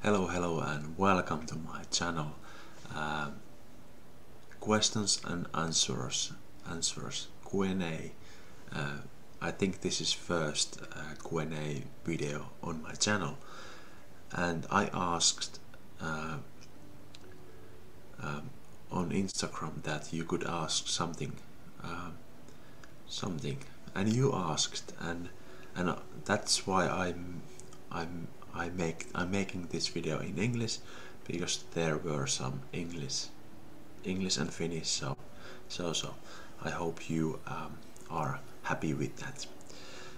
Hello and welcome to my channel. Uh, Questions and answers Q&A. I think this is first Q&A video on my channel, and I asked on Instagram that you could ask something, something, and you asked, and that's why I'm making this video in English, because there were some English and Finnish, so I hope you are happy with that.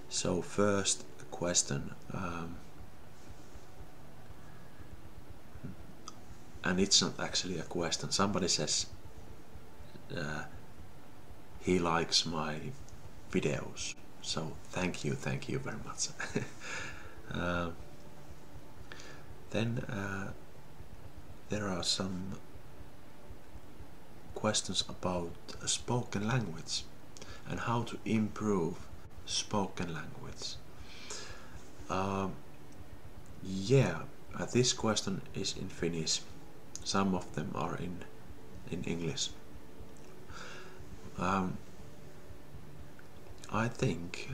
So first question, and it's not actually a question. Somebody says he likes my videos, so thank you very much. Then there are some questions about spoken language and how to improve spoken language. Yeah, this question is in Finnish. Some of them are in English. I think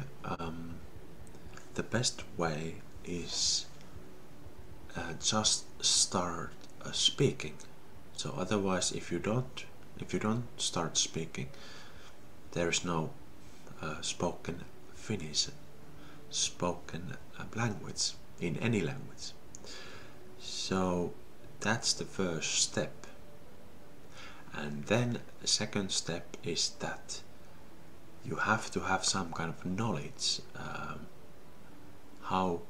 the best way is just start speaking. So otherwise, if you don't start speaking, there is no spoken Finnish, spoken language in any language. So that's the first step. And then the second step is that you have to have some kind of knowledge how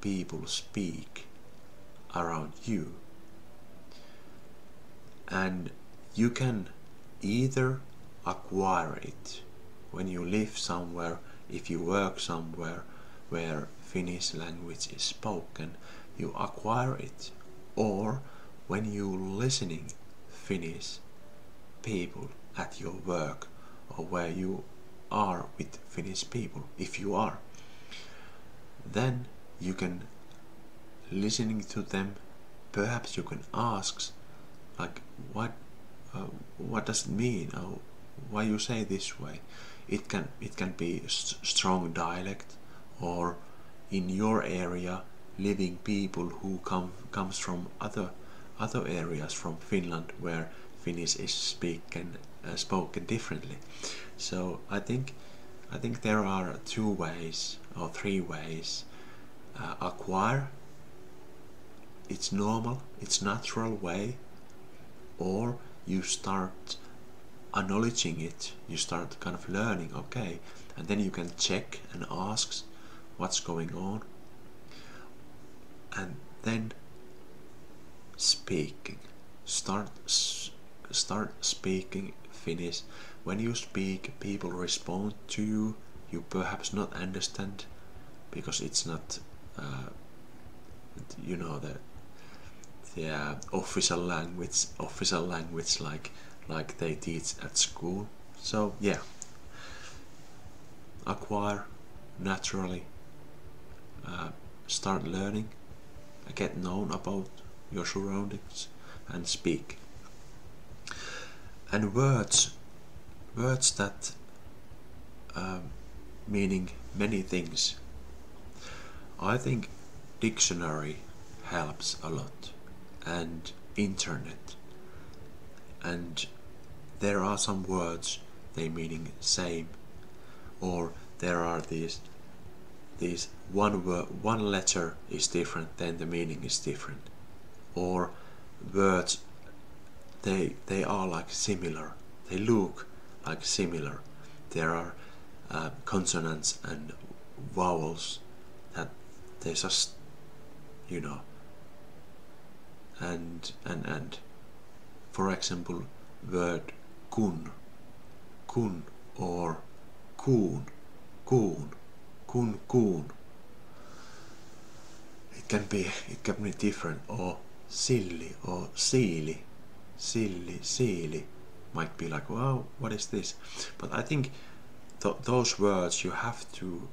people speak around you. And you can either acquire it when you live somewhere, if you work somewhere where Finnish language is spoken, you acquire it, or when you listening Finnish people at your work or where you are with Finnish people, if you are, then you can listening to them. Perhaps you can ask, like, what does it mean? Or why you say this way? It can be strong dialect, or in your area living people who comes from other areas from Finland where Finnish is spoken differently. So I think there are 2 ways or 3 ways. Acquire, it's normal, it's natural way, or you start acknowledging it, you start kind of learning, okay, and then you can check and ask what's going on, and then speaking. Start speaking Finnish. When you speak, people respond to you. You perhaps not understand because it's not the official language like they teach at school. So yeah, acquire naturally, start learning, get known about your surroundings, and speak. And words that meaning many things. I think dictionary helps a lot, and internet. And there are some words they meaning same, or there are these one letter is different, then the meaning is different, or words they are like similar, they look like similar. There are consonants and vowels that they just and for example, word kun or kuun, kun. It can be different, or silli or siili, siili might be like, wow, what is this? But I think those words you have to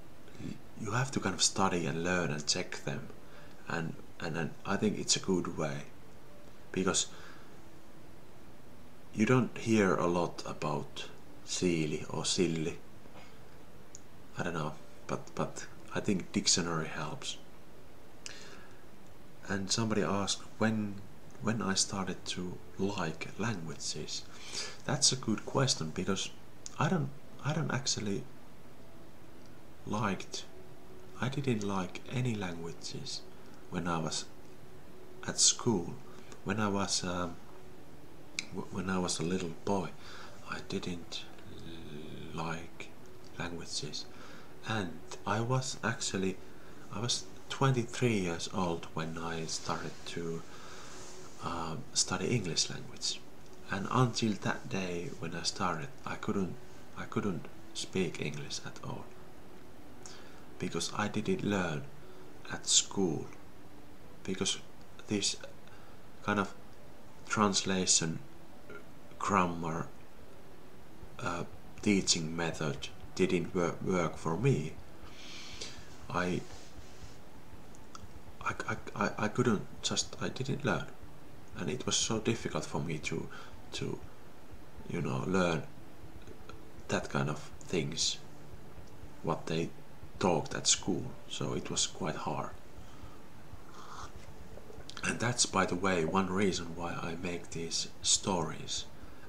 kind of study and learn and check them, and and I think it's a good way, because you don't hear a lot about silly or silly. I don't know, but I think dictionary helps. And somebody asked when I started to like languages. That's a good question, because I don't actually liked I didn't like any languages when I was at school. When I was a little boy, I didn't like languages, and I was 23 years old when I started to study English language, and until that day when I started, I couldn't speak English at all, because I didn't learn at school, because this kind of translation grammar teaching method didn't work for me. I couldn't just, I didn't learn, and it was so difficult for me to learn that kind of things what they taught at school, so it was quite hard. And that's, by the way, one reason why I make these stories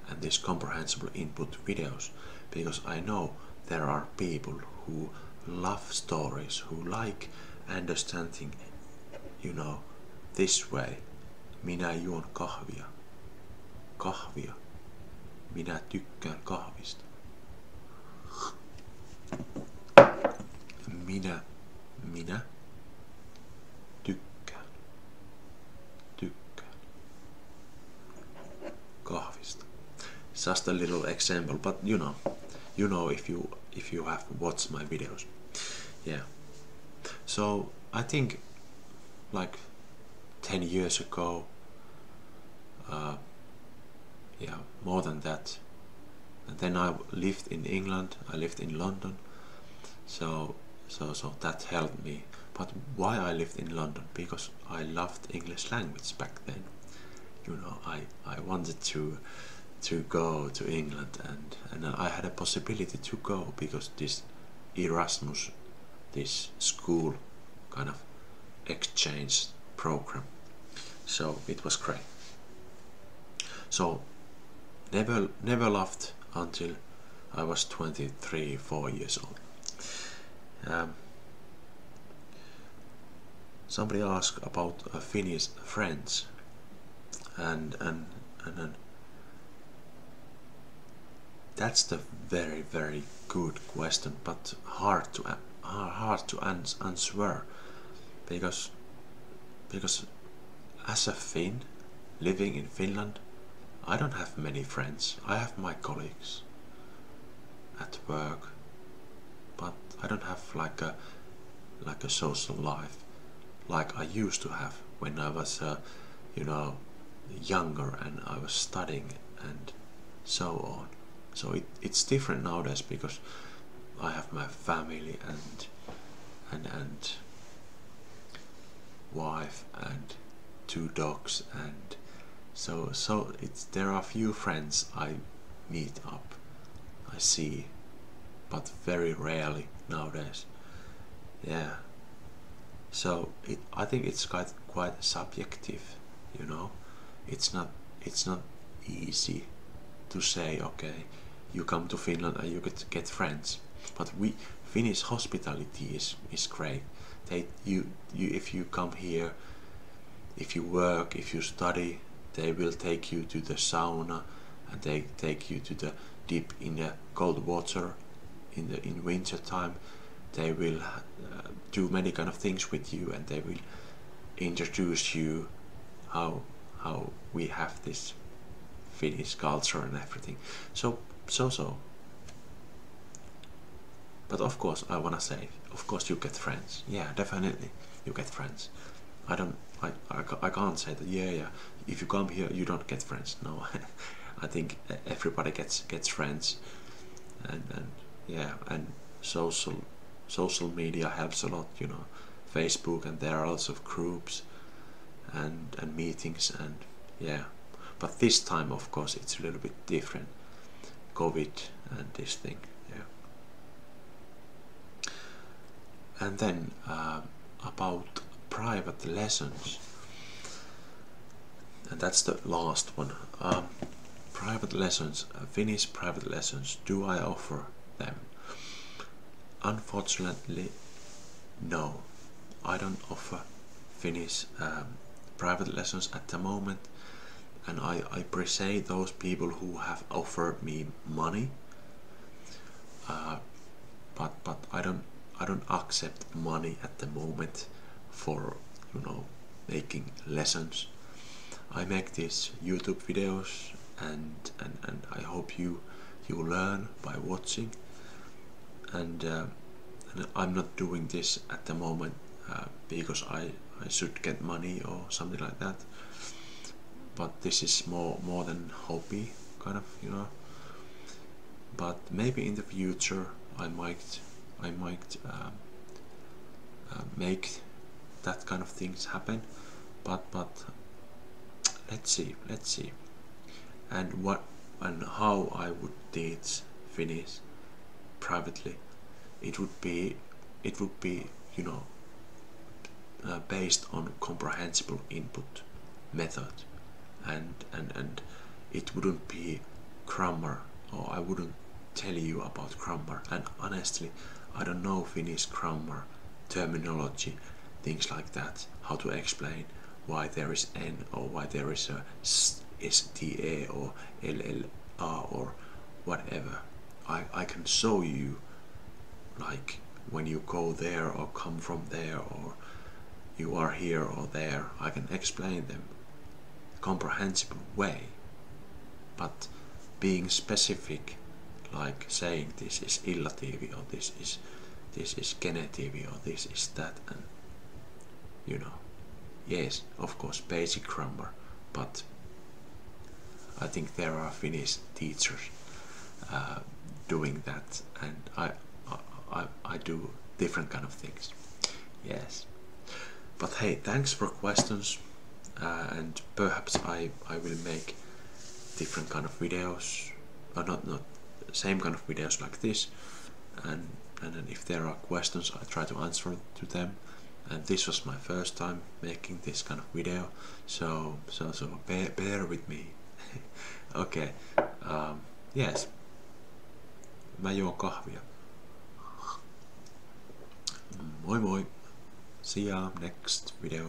and these comprehensible input videos, because I know there are people who love stories, who like understanding, this way. Minä juon kahvia. Kahvia. Minä tykkään kahvista. Minä tykkään kahvista. Just a little example, but you know if you have watched my videos. Yeah. So I think like 10 years ago, more than that. And then I lived in England, I lived in London, so that helped me. But why I lived in London? Because I loved English language back then. I wanted to go to England, and I had a possibility to go because this Erasmus, this school kind of exchange program, so it was great. So never loved until I was 23, 4 years old. Somebody asked about Finnish friends, and that's the very, very good question, but hard to answer, because as a Finn living in Finland, I don't have many friends. I have my colleagues at work, but I don't have like a social life like I used to have when I was younger and I was studying and so on. So it's different nowadays because I have my family and wife and 2 dogs, and so there are few friends I meet up, I see, but very rarely nowadays. Yeah. So I think it's quite subjective, It's not easy to say, okay, you come to Finland and you get friends. But Finnish hospitality is great. If you come here, if you work, if you study, they will take you to the sauna, and they take you to the dip in the cold water in winter time. They will do many kind of things with you, and they will introduce you how we have this Finnish culture and everything. So. But of course, I wanna say, of course you get friends. Yeah, definitely you get friends. I can't say that. Yeah. If you come here, you don't get friends. No, I think everybody gets friends, and yeah, and social media helps a lot. Facebook, and there are lots of groups and meetings, and yeah. But this time, of course, it's a little bit different. COVID and this thing, yeah. And then about private lessons, and that's the last one. Private lessons, Finnish private lessons. Do I offer them? Unfortunately, no. I don't offer Finnish private lessons at the moment, and I appreciate those people who have offered me money, but I don't accept money at the moment for, you know, making lessons. I make these YouTube videos, and I hope you learn by watching, and I'm not doing this at the moment because I should get money or something like that. But this is more than hobby, kind of, you know. But maybe in the future I might make that kind of things happen. But let's see. And what and how I would teach Finnish privately, it would be you know, based on comprehensible input method, and it wouldn't be grammar, or I wouldn't tell you about grammar. And honestly, I don't know Finnish grammar, terminology, things like that, how to explain why there is N or why there is a STA or LLR or whatever. I can show you, like when you go there or come from there, or you are here or there, I can explain them comprehensible way. But being specific, like saying this is illatiivi, or this is genitiivi, or this is that, and you know, yes, of course, basic grammar, but I think there are Finnish teachers doing that, and I do different kind of things. Yes. But hey, thanks for questions, and perhaps I will make different kind of videos, or not same kind of videos like this, and then if there are questions, I try to answer to them. And this was my first time making this kind of video, so bear with me. Okay, yes, mä juon kahvia. Moi moi, see ya next video.